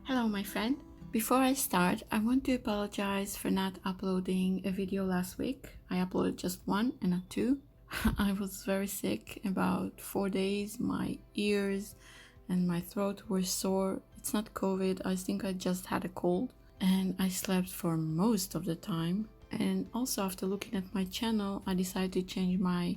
Hello, my friend. Before I start, I want to apologize for not uploading a video last week. I uploaded just one and not two. I was very sick about 4 days. My ears and my throat were sore. It's not COVID, I think I just had a cold. And I slept for most of the time. And also, after looking at my channel, I decided to change my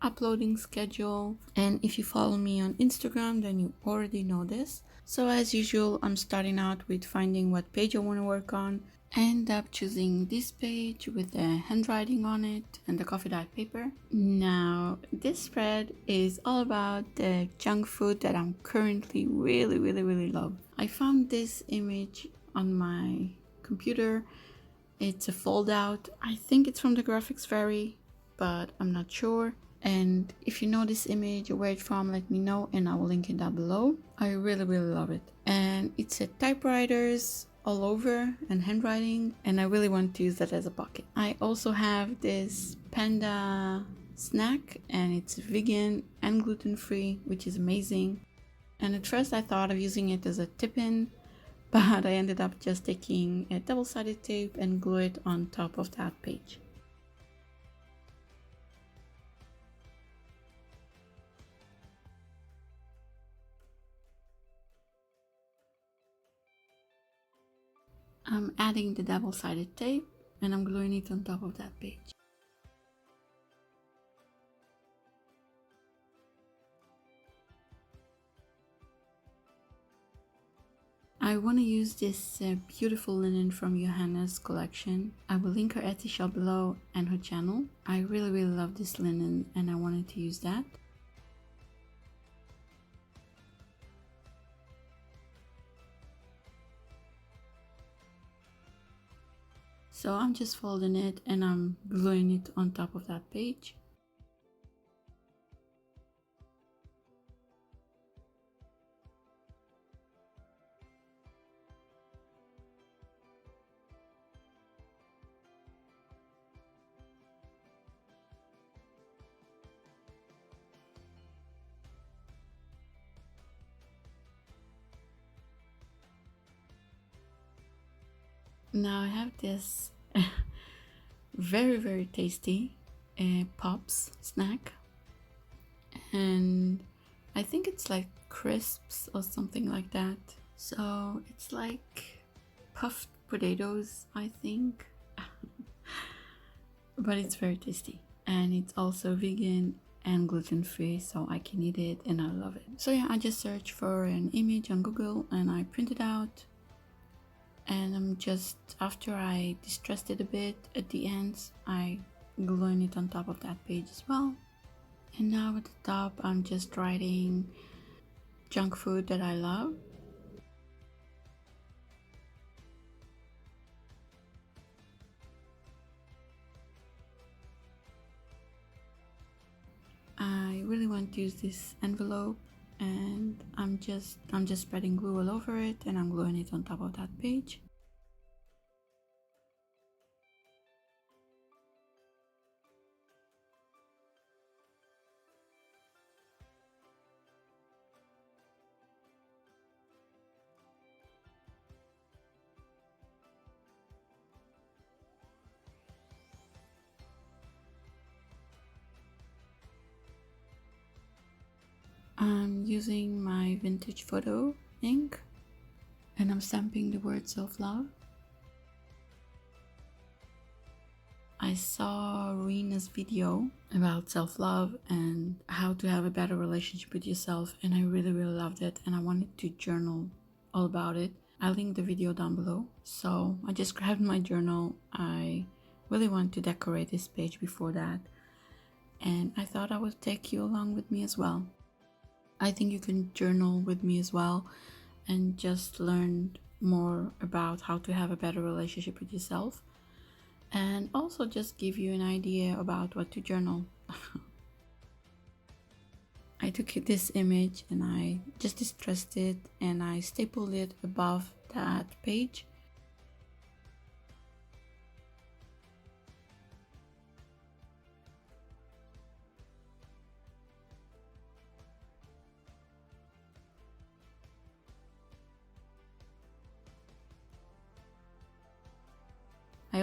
uploading schedule. And if you follow me on Instagram, then you already know this. So as usual, I'm starting out with finding what page I want to work on. End up choosing this page with the handwriting on it and the coffee dyed paper. Now, this spread is all about the junk food that I'm currently really love. I found this image on my computer. It's a fold out. I think it's from the Graphics Vary, but I'm not sure. And if you know this image or where it's from, let me know and I will link it down below. I really love it. And it's a typewriters all over and handwriting, and I really want to use that as a pocket. I also have this panda snack, and it's vegan and gluten-free, which is amazing. And at first I thought of using it as a tip-in, but I ended up just taking a double-sided tape and glue it on top of that page. I'm adding the double-sided tape and I'm gluing it on top of that page. I want to use this beautiful linen from Johanna's collection. I will link her Etsy shop below and her channel. I really love this linen and I wanted to use that. So I'm just folding it and I'm gluing it on top of that page. Now I have this very tasty Pops snack, and I think it's like crisps or something like that. So it's like puffed potatoes, I think. But it's very tasty, and it's also vegan and gluten-free, so I can eat it and I love it. So yeah, I just searched for an image on Google and I printed out, and I'm just, after I distressed it a bit at the ends, I gluing it on top of that page as well. And now at the top I'm just writing junk food that I love. I really want to use this envelope, and I'm just spreading glue all over it and I'm gluing it on top of that page. I'm using my vintage photo ink and I'm stamping the word self-love. I saw Rena's video about self-love and how to have a better relationship with yourself, and I really loved it and I wanted to journal all about it. I'll link the video down below. So I just grabbed my journal. I really want to decorate this page before that, and I thought I would take you along with me as well. I think you can journal with me as well and just learn more about how to have a better relationship with yourself, and also just give you an idea about what to journal. I took this image and I just distressed it and I stapled it above that page.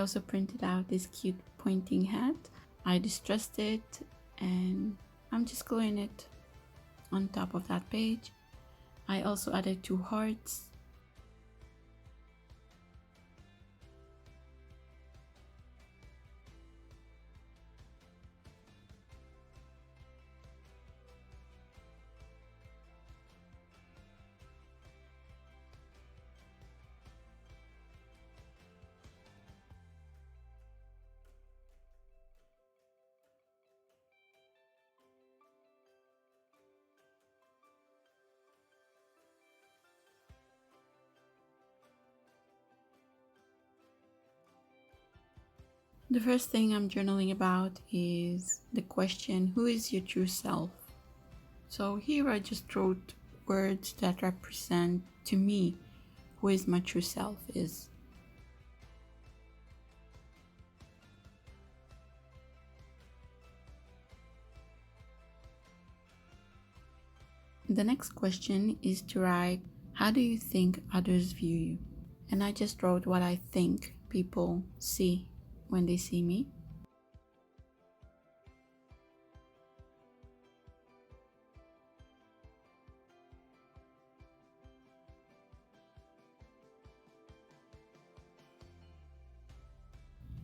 also printed out this cute pointing hat. I distressed it and I'm just gluing it on top of that page. I also added 2 hearts. The first thing I'm journaling about is the question, who is your true self? So here I just wrote words that represent to me who is my true self is. The next question is to write, how do you think others view you? And I just wrote what I think people see when they see me.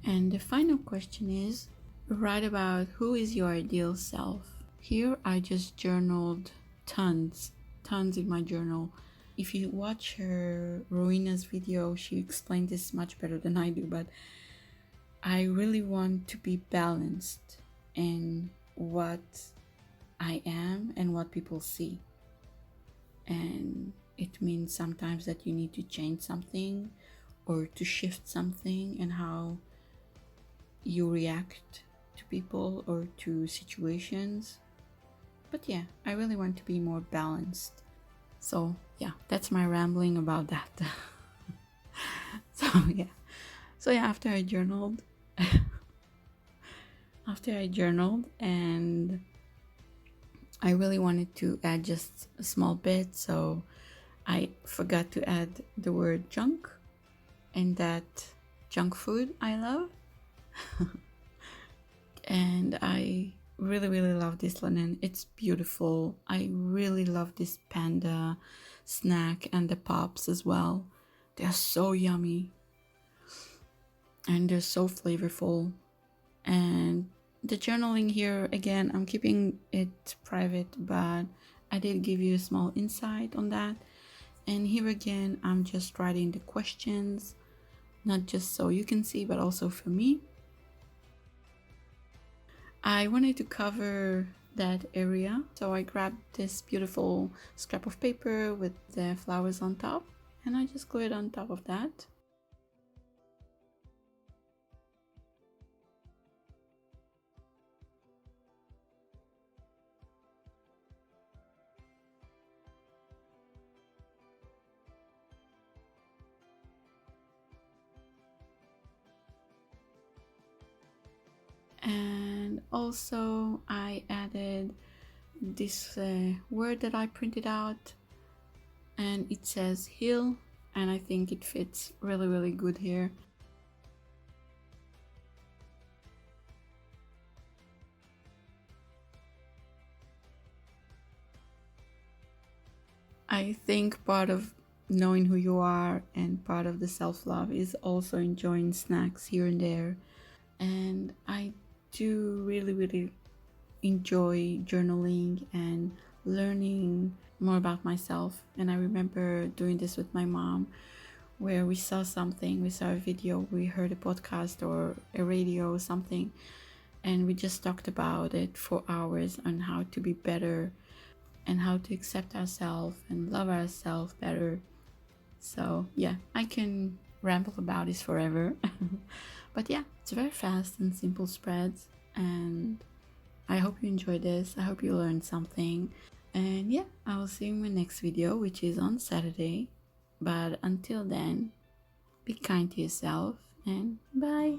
And the final question is, write about who is your ideal self. Here I just journaled tons in my journal. If you watch her Rowena's video, she explained this much better than I do, but I really want to be balanced in what I am and what people see. And it means sometimes that you need to change something or to shift something and how you react to people or to situations. But yeah, I really want to be more balanced. So yeah, that's my rambling about that. So yeah, after I journaled and I really wanted to add just a small bit, so I forgot to add the word junk, and that junk food I love. And I really love this linen. It's beautiful. I really love this panda snack and the pops as well. They're so yummy and they're so flavorful. And the journaling here, again, I'm keeping it private, but I did give you a small insight on that. And here again, I'm just writing the questions, not just so you can see, but also for me. I wanted to cover that area, so I grabbed this beautiful scrap of paper with the flowers on top, and I just glue it on top of that. And also I added this word that I printed out, and it says heal, and I think it fits really good here. I think part of knowing who you are and part of the self-love is also enjoying snacks here and there. And I do really enjoy journaling and learning more about myself. And I remember doing this with my mom, where we saw something, we saw a video, we heard a podcast or a radio or something, and we just talked about it for hours on how to be better and how to accept ourselves and love ourselves better. So yeah, I can ramble about this forever. But yeah, it's very fast and simple spreads, and I hope you enjoyed this. I hope you learned something. And yeah, I will see you in my next video, which is on Saturday. But until then, be kind to yourself and bye.